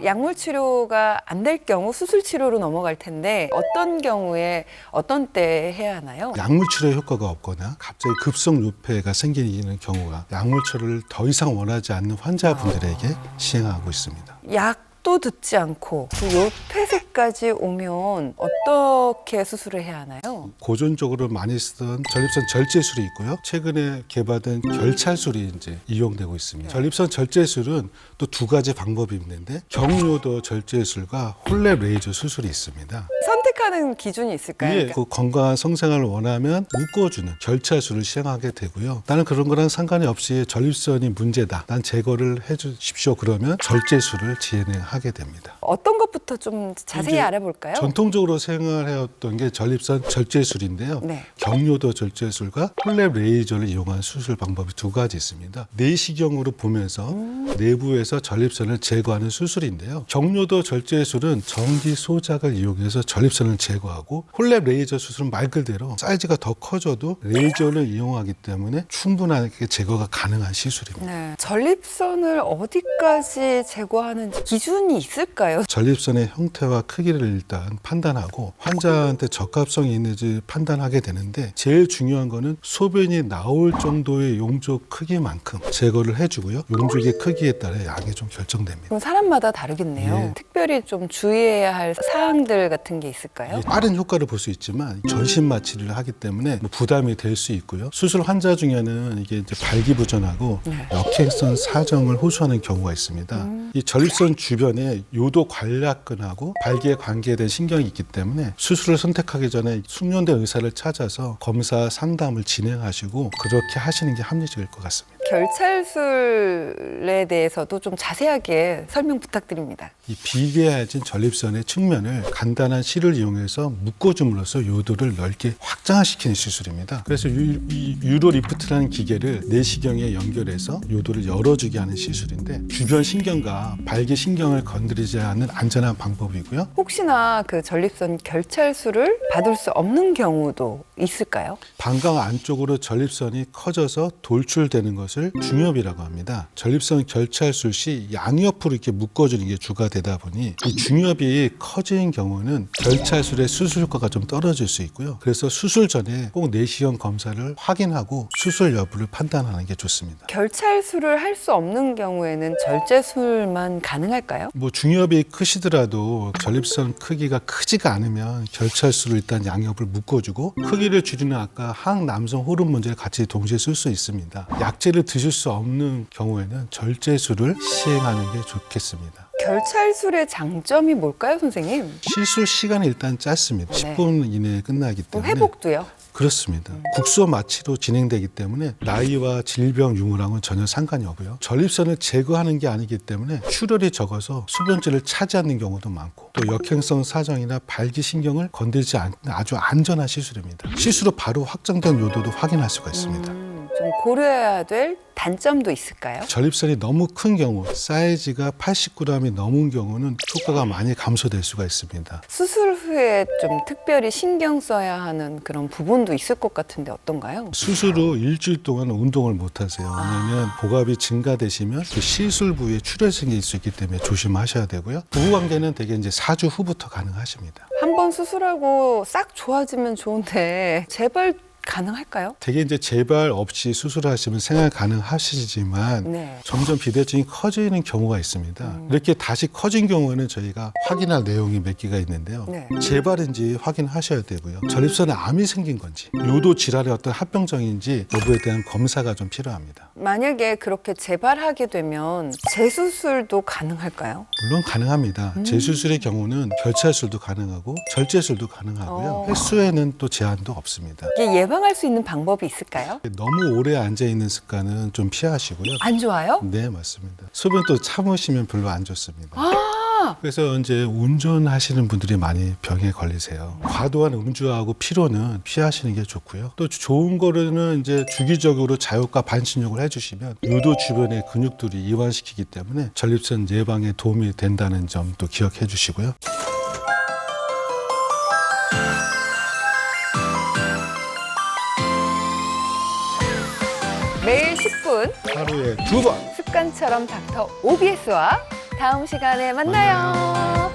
약물 치료가 안 될 경우 수술 치료로 넘어갈 텐데 어떤 경우에 어떤 때 해야 하나요? 약물 치료 효과가 없거나 갑자기 급성 요폐가 생기는 경우가 약물 치료를 더 이상 원하지 않는 환자분들에게 시행하고 있습니다. 약도 듣지 않고 그 요폐색까지 오면 어떻게 수술을 해야 하나요? 고전적으로 많이 쓰던 전립선 절제술이 있고요. 최근에 개발된 결찰술이 이제 이용되고 있습니다. 전립선 절제술은 또 두 가지 방법이 있는데 경요도 절제술과 홀랩 레이저 수술이 있습니다. 선택하는 기준이 있을까요? 그 건강한 성생활을 원하면 묶어주는 결찰술을 시행하게 되고요. 나는 그런 거랑 상관이 없이 전립선이 문제다. 난 제거를 해주십시오. 그러면 절제술을 진행하게 됩니다. 어떤 것부터 좀 자세히 이제 알아볼까요? 전통적으로 생활해왔던 게 전립선 절제술인데요. 네. 경요도 절제술과 홀랩 레이저를 이용한 수술 방법이 두 가지 있습니다. 내시경으로 보면서 내부에서 전립선을 제거하는 수술인데요. 경요도 절제술은 전기 소작을 이용해서 전립선을 제거하고 홀랩 레이저 수술은 말 그대로 사이즈가 더 커져도 레이저를 이용하기 때문에 충분하게 제거가 가능한 시술입니다. 네. 전립선을 어디까지 제거하는지 기준이 있을까요? 전립선의 형태와 크기를 일단 판단하고 환자한테 적합성이 있는지 판단하게 되는데 제일 중요한 거는 소변이 나올 정도의 용적 크기만큼 제거를 해주고요. 용적의 크기에 따라 약이 좀 결정됩니다. 그럼 사람마다 다르겠네요. 예. 특별히 좀 주의해야 할 사항들 같은 게 있을까요? 빠른 효과를 볼 수 있지만 전신 마취를 하기 때문에 부담이 될 수 있고요. 수술 환자 중에는 이게 이제 발기부전하고 네. 역행성 사정을 호소하는 경우가 있습니다. 이 전립선 주변에 요도 관략근하고 발기에 관계된 신경이 있기 때문에 수술을 선택하기 전에 숙련된 의사를 찾아서 검사 상담을 진행하시고 그렇게 하시는 게 합리적일 것 같습니다. 결찰술에 대해서도 좀 자세하게 설명 부탁드립니다. 이 비개해진 전립선의 측면을 간단한 실을 이용해서 묶어줌으로써 요도를 넓게 확장시키는 시술입니다. 그래서 이 유로 리프트라는 기계를 내시경에 연결해서 요도를 열어주게 하는 시술인데 주변 신경과 발기 신경을 건드리지 않는 안전한 방법이고요. 혹시나 그 전립선 결찰술을 받을 수 없는 경우도 있을까요? 방광 안쪽으로 전립선이 커져서 돌출되는 것을 중엽이라고 합니다. 전립선 결찰술 시 양옆으로 이렇게 묶어주는 게 주가 되다 보니 이 중엽이 커진 경우는 결찰술의 수술 효과가 좀 떨어질 수 있고요. 그래서 수술 전에 꼭 내시경 검사를 확인하고 수술 여부를 판단하는 게 좋습니다. 결찰술을 할 수 없는 경우에는 절제술만 가능할까요? 뭐 중엽이 크시더라도 전립선 크기가 크지가 않으면 결찰술을 일단 양옆을 묶어주고 크기를 줄이는 아까 항남성 호르몬제를 같이 동시에 쓸 수 있습니다. 약제를 드실 수 없는 경우에는 절제술을 시행하는 게 좋겠습니다. 결찰술의 장점이 뭘까요, 선생님? 시술 시간이 일단 짧습니다. 네. 10분 이내에 끝나기 뭐 때문에 회복도요? 그렇습니다. 국소 마취로 진행되기 때문에 나이와 질병 유무랑은 전혀 상관이 없고요. 전립선을 제거하는 게 아니기 때문에 출혈이 적어서 소변줄을 차지하는 경우도 많고 또 역행성 사정이나 발기신경을 건들지 않는 아주 안전한 시술입니다. 시술 후 바로 확정된 요도도 확인할 수가 있습니다. 좀 고려해야 될 단점도 있을까요? 전립선이 너무 큰 경우, 사이즈가 80g이 넘은 경우는 효과가 많이 감소될 수가 있습니다. 수술 후에 좀 특별히 신경 써야 하는 그런 부분도 있을 것 같은데 어떤가요? 수술 후 일주일 동안 운동을 못 하세요. 왜냐하면 복압이 증가되시면 그 시술 부위에 출혈이 생길 수 있기 때문에 조심하셔야 되고요. 부부관계는 대개 이제 4주 후부터 가능하십니다. 한 번 수술하고 싹 좋아지면 좋은데 재발 가능할까요? 대개 이제 재발 없이 수술하시면 생활 가능하시지만 네. 점점 비대증이 커지는 경우가 있습니다. 이렇게 다시 커진 경우에는 저희가 확인할 내용이 몇 개가 있는데요. 네. 재발인지 확인하셔야 되고요. 전립선에 암이 생긴 건지 요도 질환의 어떤 합병증인지 여부에 대한 검사가 좀 필요합니다. 만약에 그렇게 재발하게 되면 재수술도 가능할까요? 물론 가능합니다. 재수술의 경우는 결찰술도 가능하고 절제술도 가능하고요. 어. 횟수에는 또 제한도 없습니다. 이게 예방할 수 있는 방법이 있을까요? 너무 오래 앉아있는 습관은 좀 피하시고요. 안 좋아요? 네, 맞습니다. 소변 또 참으시면 별로 안 좋습니다. 아, 그래서 이제 운전하시는 분들이 많이 병에 걸리세요. 과도한 음주하고 피로는 피하시는 게 좋고요. 또 좋은 거로는 이제 주기적으로 자욕과 반신욕을 해주시면 요도 주변의 근육들이 이완시키기 때문에 전립선 예방에 도움이 된다는 점 또 기억해 주시고요. 매일 10분 하루에 2번 습관처럼 닥터 OBS와 다음 시간에 만나요.